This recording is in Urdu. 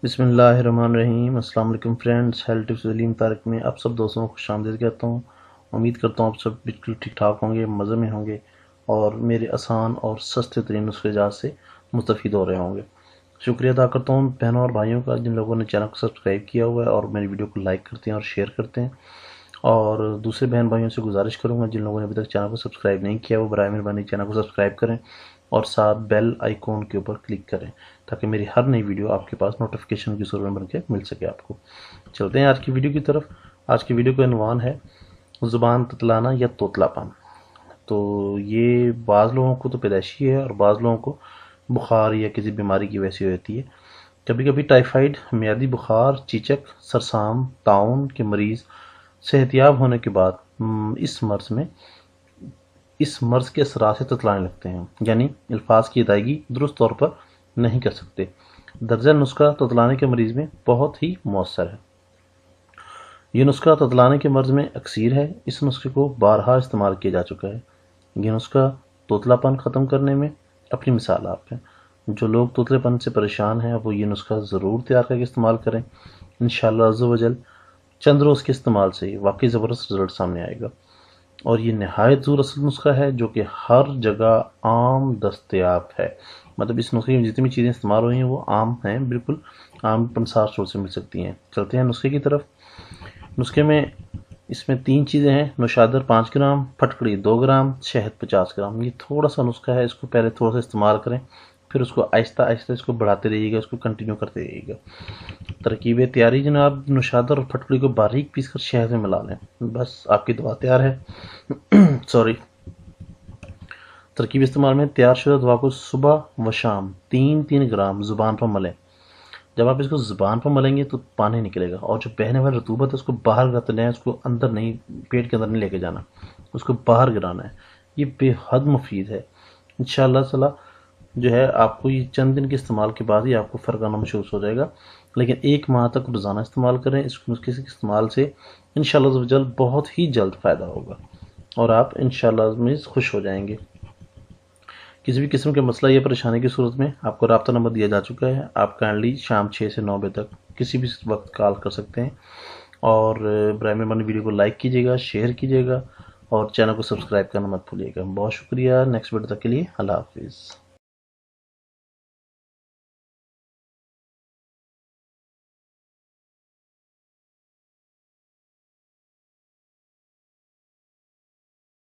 بسم اللہ الرحمن الرحیم۔ السلام علیکم فرینڈس، ہیلتھ ٹپس علیم طارق میں آپ سب دوستوں کو خوش آمدید کہتا ہوں۔ امید کرتا ہوں آپ سب بالکل ٹھیک ٹھاک ہوں گے، مزے میں ہوں گے اور میرے آسان اور سستے ترین نسخے جات سے مستفید ہو رہے ہوں گے۔ شکریہ ادا کرتا ہوں بہنوں اور بھائیوں کا جن لوگوں نے چینل کو سبسکرائب کیا ہوا ہے اور میری ویڈیو کو لائک کرتے ہیں اور شیئر کرتے ہیں، اور دوسرے بہن بھائیوں سے گزارش کروں گا جن لوگوں نے ابھی تک چینل کو سبسکرائب نہیں کیا وہ برائے مہربانی چینل کو سبسکرائب کریں اور ساتھ بیل آئیکن کے اوپر کلک کریں تاکہ میری ہر نئی ویڈیو آپ کے پاس نوٹیفیکیشن کی صورت میں بن کے مل سکے آپ کو۔ چلتے ہیں آج کی ویڈیو کی طرف۔ آج کی ویڈیو کا عنوان ہے زبان تتلانا یا توتلا پن۔ تو یہ بعض لوگوں کو تو پیدائشی ہے اور بعض لوگوں کو بخار یا کسی بیماری کی وجہ سے ہوتی ہے۔ کبھی کبھی ٹائیفائڈ، میادی بخار، چیچک، سرسام، طاعون کے مریض صحت یاب ہونے کے بعد اس مرض کے اثرات سے تتلانے لگتے ہیں، یعنی الفاظ کی ادائیگی درست طور پر نہیں کر سکتے۔ درجہ نسخہ تتلانے کے مریض میں بہت ہی مؤثر ہے۔ یہ نسخہ تتلانے کے مرض میں اکثیر ہے۔ اس نسخے کو بارہا استعمال کیا جا چکا ہے۔ یہ نسخہ توتلا پن ختم کرنے میں اپنی مثال آپ ہیں۔ جو لوگ توتلے پن سے پریشان ہیں وہ یہ نسخہ ضرور تیار کر کے استعمال کریں۔ انشاءاللہ عز و جل چند روز کے استعمال سے واقعی زبردست رزلٹ سامنے آئے گا، اور یہ نہایت زور اثر نسخہ ہے جو کہ ہر جگہ عام دستیاب ہے۔ مطلب اس نسخے میں جتنی بھی چیزیں استعمال ہوئی ہیں وہ عام ہیں، بالکل عام پنسار اسٹور سے مل سکتی ہیں۔ چلتے ہیں نسخے کی طرف۔ نسخے میں اس میں 3 چیزیں ہیں: نوشادر 5 گرام، پھٹکڑی 2 گرام، شہد 50 گرام۔ یہ تھوڑا سا نسخہ ہے، اس کو پہلے تھوڑا سا استعمال کریں، پھر اس کو آہستہ آہستہ اس کو بڑھاتے رہیے گا، اس کو کنٹینیو کرتے رہیے گا۔ ترکیب تیاری جناب: نوشادر اور پھٹکڑی کو باریک پیس کر شہد میں ملا لیں، بس آپ کی دوا تیار ہے۔ ترکیب استعمال میں: تیار شدہ دوا کو صبح و شام 3 گرام زبان پر ملیں۔ جب آپ اس کو زبان پر ملیں گے تو پانی نکلے گا، اور جو بہنے والی رطوبت ہے اس کو باہر رت لیں، اس کو اندر نہیں، پیٹ کے اندر نہیں لے کے جانا، اس کو باہر گرانا ہے۔ یہ بے حد مفید ہے۔ انشاءاللہ تعالی جو ہے آپ کو یہ چند دن کے استعمال کے بعد ہی آپ کو فرق آنا محسوس ہو جائے گا، لیکن 1 ماہ تک روزانہ استعمال کریں۔ اس نسخے کے استعمال سے انشاءاللہ بہت ہی جلد فائدہ ہوگا اور آپ انشاءاللہ خوش ہو جائیں گے۔ کسی بھی قسم کے مسئلہ یا پریشانی کی صورت میں آپ کو رابطہ نمبر دیا جا چکا ہے۔ آپ کائنڈلی شام 6 سے 9 بجے تک کسی بھی وقت کال کر سکتے ہیں، اور برائے مہربانی ویڈیو کو لائک کیجیے گا، شیئر کیجیے گا اور چینل کو سبسکرائب کرنا مت بھولیے گا۔ بہت شکریہ۔ نیکسٹ ویڈیو تک کے لیے اللہ حافظ۔